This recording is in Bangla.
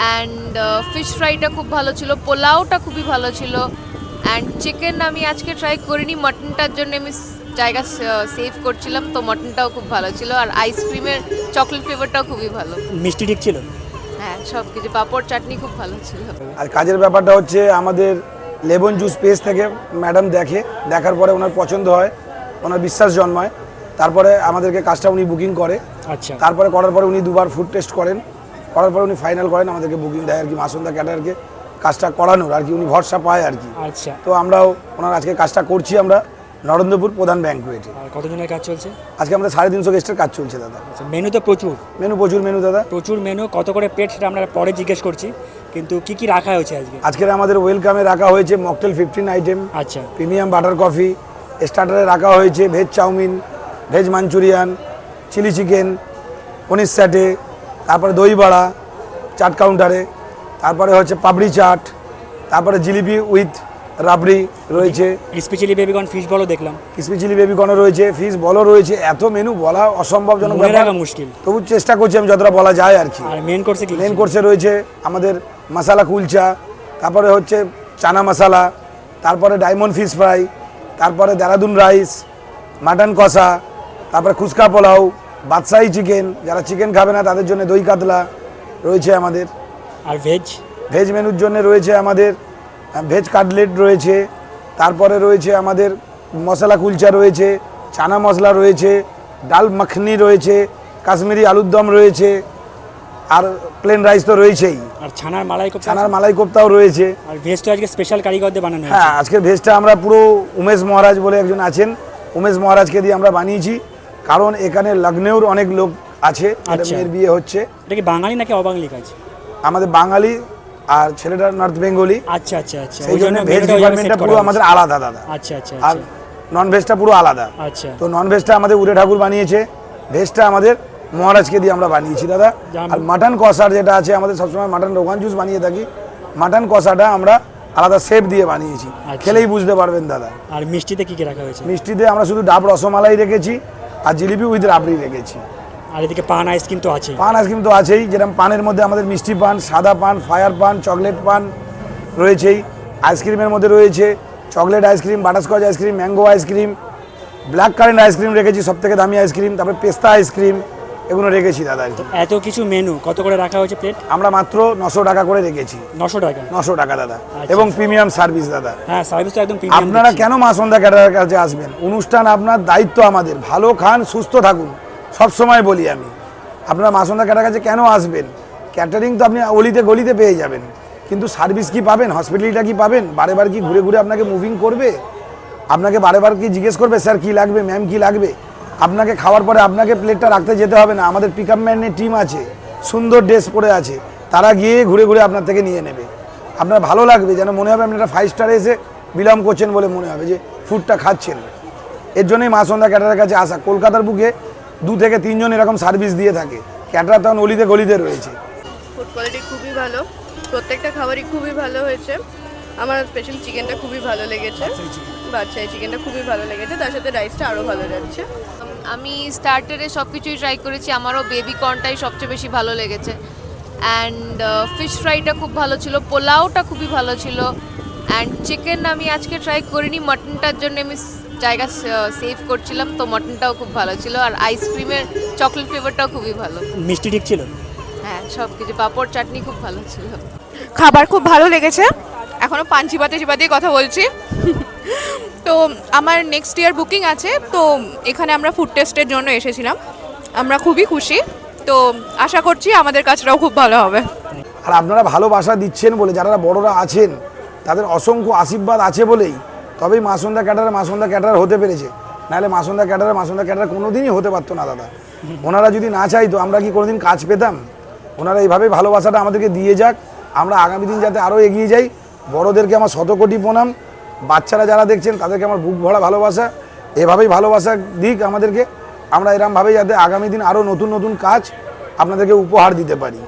অ্যান্ড ফিশ ফ্রাইটা খুব ভালো ছিল, পোলাওটা খুবই ভালো ছিল। অ্যান্ড চিকেন আমি আজকে ট্রাই করিনি, মাটনটার জন্য আমি জায়গা সেভ করছিলাম, তো মাটনটাও খুব ভালো ছিল। আর আইসক্রিমের চকলেট ফ্লেভারটাও খুবই ভালো। মিষ্টি ঠিক ছিল? হ্যাঁ, সব কিছু, পাঁপড় চাটনি খুব ভালো ছিল। আর কাজের ব্যাপারটা হচ্ছে আমাদের লেমন জুস পেজ থেকে ম্যাডাম দেখার পরে ওনার পছন্দ হয়, ওনার বিশ্বাস জন্মায়, তারপরে আমাদেরকে কাজটা উনি বুকিং করে। আচ্ছা, তারপরে করার পরে উনি দুবার ফুড টেস্ট করেন, করার পরে উনি ফাইনাল করেন, আমাদেরকে বুকিং দেয় আর কি, মাসুন্দা ক্যাটারকে কাজটা করানোর আর কি, উনি ভরসা পায় আর কি। আচ্ছা। তো আমরাও ওনার আজকে কাজটা করছি আমরা নরেন্দ্রপুর প্রধান ব্যাংকুয়েটে। আর কতজনের কাজ চলছে আজকে আমাদের 350 গেস্টের কাজ চলছে দাদা। আচ্ছা, মেনু তো প্রচুর প্রচুর মেনু দাদা, প্রচুর মেনু। কত করে প্লেট সেটা আমরা পরে জিজ্ঞেস করছি, কিন্তু কি কি রাখা হয়েছে আজকে? আজকের আমাদের ওয়েলকামে রাখা হয়েছে মকটেল 15 আইটেম, আচ্ছা, প্রিমিয়াম বাটার কফি। স্টার্টারে রাখা হয়েছে veg chowmein, veg manchurian, chilli chicken, paneer satay, তারপরে দই বড়া চাট কাউন্টারে, তারপরে হচ্ছে পাপড়ি চাট, তারপরে জিলিপি উইথ রাবড়ি রয়েছে, ক্রিসপি চিলি বেবিকর্ন ফিশ বলও দেখলাম, ক্রিসপি চিলি বেবিকর্নও রয়েছে, ফিশ বলও রয়েছে। এত মেনু বলা অসম্ভবজনক মনে ব্যাপার, রাখা মুশকিল, তবু চেষ্টা করছি আমি যতটা বলা যায় আর কি। আর মেন কোর্সে কি? মেন কোর্সে রয়েছে আমাদের মশালা কুলচা, তারপরে হচ্ছে চানা মশালা, তারপরে ডায়মন্ড ফিশ ফ্রাই, তারপরে দেরাদুন রাইস, মাটন কষা, তারপরে খুচকা পোলাও, বাদশাহী চিকেন, যারা চিকেন খাবে না তাদের জন্য দই কাতলা রয়েছে আমাদের। আর ভেজ মেনুর জন্য রয়েছে আমাদের ভেজ কাটলেট রয়েছে, তারপরে রয়েছে আমাদের মশলা কুলচা রয়েছে, চানা মশলা রয়েছে, ডাল মাখনি রয়েছে, কাশ্মীরি আলুর দম রয়েছে, আর প্লেন রাইস তো রয়েছেই, আর ছানার মালাই কোপ্তাও রয়েছে। আর ভেজ তো আজকে স্পেশাল কারিগরদের বানানো হয়েছে। হ্যাঁ, আজকের ভেজটা আমরা পুরো উমেশ মহারাজ বলে একজন আছেন, উমেশ মহারাজকে দিয়ে আমরা বানিয়েছি, কারণ এখানে লখনৌর অনেক লোক আছে, আচ্ছা। মেয়ের বিয়ে হচ্ছে। এটা কি বাঙালি নাকি অবাঙালি কাজ? আমাদের বাঙালি আর ছেলেটা নর্থ বেঙ্গলি, আচ্ছা আচ্ছা আচ্ছা, সেই জন্য ভেজ ডিপার্টমেন্টটা পুরো আমাদের আলাদা দাদা। আচ্ছা আচ্ছা, আর নন ভেজটা পুরো আলাদা। আচ্ছা, তো নন ভেজটা আমাদের উড়ে ঠাকুর বানিয়েছে, ভেজটা আমাদের মহারাজকে দিয়ে আমরা বানিয়েছি দাদা। আর মাটন কষার যেটা আছে, আমাদের সবসময় মাটন রোগান জুস বানিয়ে থাকি, মাটন কষাটা আমরা আলাদা শেপ দিয়ে বানিয়েছি, খেলেই বুঝতে পারবেন দাদা। আর মিষ্টিতে কি কি রাখা হয়েছে? মিষ্টিতে আমরা শুধু ডাব রসমালাই রেখেছি আর জিলিপি উইথ রাবড়ি রেখেছি। আর এদিকে পান আইসক্রিম তো আছে। পান আইসক্রিম তো আছেই, যেরকম পানের মধ্যে আমাদের মিষ্টি পান, সাদা পান, ফায়ার পান, চকলেট পান রয়েছেই। আইসক্রিমের মধ্যে রয়েছে chocolate ice cream, butterscotch ice cream, mango ice cream, black current ice cream রেখেছি, সবথেকে দামি আইসক্রিম, তারপরে পেস্তা আইসক্রিম, এগুলো রেখেছি দাদা। এত কিছু মেনু কত করে রাখা হয়েছে প্লেট? আমরা মাত্র 900 টাকা করে রেখেছি। 900 টাকা? 900 টাকা দাদা, আচ্ছা। এবং প্রিমিয়াম সার্ভিস দাদা। হ্যাঁ, সার্ভিস তো একদম প্রিমিয়াম। আপনারা কেন মা সন্ধ্যা ক্যাটারার কাছে আসবেন? অনুষ্ঠান আপনার, দায়িত্ব আমাদের। ভালো খান, সুস্থ থাকুন, সব সময় বলি আমি। আপনারা মা সন্ধ্যা ক্যাটারার কাছে কেন আসবেন? ক্যাটারিং তো আপনি অলিতে গলিতে পেয়ে যাবেন, কিন্তু সার্ভিস কি পাবেন? হসপিটালিটা কি পাবেন? বারে বার কি ঘুরে ঘুরে আপনাকে মুভিং করবে? আপনাকে বারে বার কি জিজ্ঞেস করবে স্যার কী লাগবে, ম্যাম কী লাগবে? আপনাকে খাওয়ার পরে আপনাকে প্লেটটা রাখতে যেতে হবে না, আমাদের পিক আপ ম্যানের টিম আছে, সুন্দর ড্রেস পরে আছে, তারা গিয়ে ঘুরে ঘুরে আপনার থেকে নিয়ে নেবে। আপনার ভালো লাগবে, যেন মনে হবে আপনি একটা 5 স্টারে এসে বিলং করছেন বলে মনে হবে, যে ফুডটা খাচ্ছেন। এর জন্যই মা সন্ধ্যা ক্যাটারার কাছে আসা। কলকাতার বুকে 2 থেকে 3 জন এরকম সার্ভিস দিয়ে থাকে। ক্যাটারার তখন অলিতে গলিতে রয়েছে। ফুড কোয়ালিটি খুবই ভালো, প্রত্যেকটা খাবারই খুবই ভালো হয়েছে। আমার স্পেশাল চিকেনটা খুবই ভালো লেগেছে, বাদশাহী চিকেনটা খুবই ভালো লেগেছে, তার সাথে রাইসটা আরও ভালো যাচ্ছে। আমি স্টার্টারে সব কিছুই ট্রাই করেছি, আমারও বেবি কর্নটাই সবচেয়ে বেশি ভালো লেগেছে। অ্যান্ড ফিশ ফ্রাইটা খুব ভালো ছিল, পোলাওটা খুবই ভালো ছিল। অ্যান্ড চিকেন আমি আজকে ট্রাই করিনি, মাটনটার জন্য আমি জায়গা সেভ করছিলাম, তো মাটনটাও খুব ভালো ছিল। আর আইসক্রিমের চকলেট ফ্লেভারটাও খুবই ভালো। মিষ্টি ঠিক ছিল? হ্যাঁ, সব কিছু, পাঁপড় চাটনি খুব ভালো ছিল। খাবার খুব ভালো লেগেছে। এখনও পান চিবাতে চিবাতেই কথা বলছি। তো আমার নেক্সট ইয়ার বুকিং আছে, তো এখানে আমরা ফুড টেস্টের জন্য এসেছিলাম। আমরা খুবই খুশি, তো আশা করছি আমাদের কাজটাও খুব ভালো হবে। আর আপনারা ভালোবাসা দিচ্ছেন বলে, যারা বড়রা আছেন তাদের অসংখ্য আশীর্বাদ আছে বলেই তবেই মা সন্ধ্যা ক্যাটারার হতে পেরেছে। নাহলে মা সন্ধ্যা ক্যাটারার কোনোদিনই হতে পারতো না দাদা। ওনারা যদি না চাইতো আমরা কি কোনোদিন কাজ পেতাম? ওনারা এইভাবেই ভালোবাসাটা আমাদেরকে দিয়ে যাক, আমরা আগামী দিন যাতে আরও এগিয়ে যাই। বড়োদেরকে আমার শতকোটি প্রণাম, বাচ্চারা যারা দেখছেন তাদেরকে আমার বুক ভরা ভালোবাসা। এভাবেই ভালোবাসা দিক আমাদেরকে, আমরা এরমভাবেই যাতে আগামী দিন আরও নতুন নতুন কাজ আপনাদেরকে উপহার দিতে পারি।